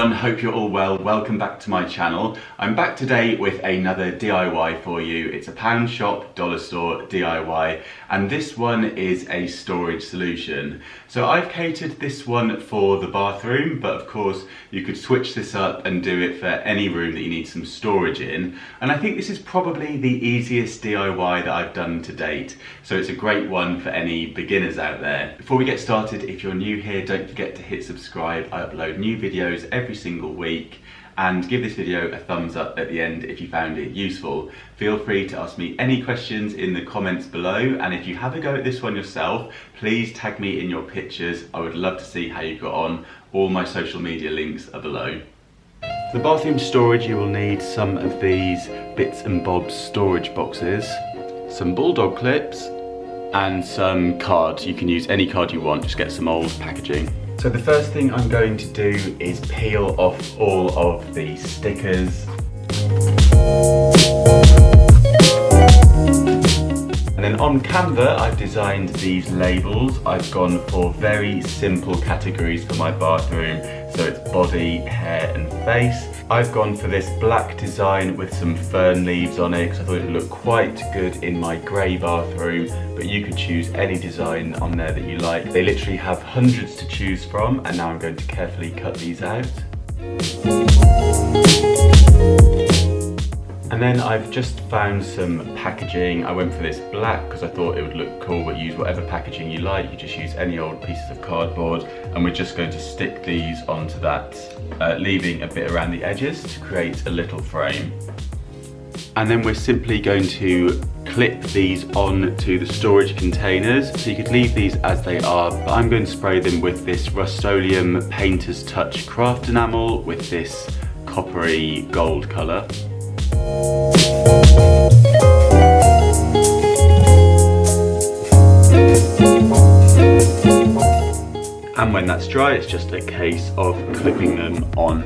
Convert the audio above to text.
everyone, hope you're all well. Welcome back to my channel. I'm back today with another DIY for you. It's a pound shop, dollar store DIY, and this one is a storage solution. So I've catered this one for the bathroom, but of course you could switch this up and do it for any room that you need some storage in. And I think this is probably the easiest DIY that I've done to date. So it's a great one for any beginners out there. Before we get started, if you're new here, don't forget to hit subscribe. I upload new videos every single week, and give this video a thumbs up at the end if you found it useful. Feel free to ask me any questions in the comments below, and if you have a go at this one yourself, please tag me in your pictures. I would love to see how you got on. All my social media links are below. For the bathroom storage, you will need some of these bits and bobs storage boxes, some bulldog clips, and some cards. You can use any card you want, just get some old packaging. So the first thing I'm going to do is peel off all of the stickers. And then on Canva, I've designed these labels. I've gone for very simple categories for my bathroom. So it's body, hair and face. I've gone for this black design with some fern leaves on it because I thought it would look quite good in my grey bathroom, but you could choose any design on there that you like. They literally have hundreds to choose from, and now I'm going to carefully cut these out. And then I've just found some packaging. I went for this black because I thought it would look cool, but use whatever packaging you like. You just use any old pieces of cardboard, and we're just going to stick these onto that, leaving a bit around the edges to create a little frame. And then we're simply going to clip these on to the storage containers. So you could leave these as they are, but I'm going to spray them with this Rust-Oleum Painter's Touch craft enamel with this coppery gold colour. And when that's dry, it's just a case of clipping them on.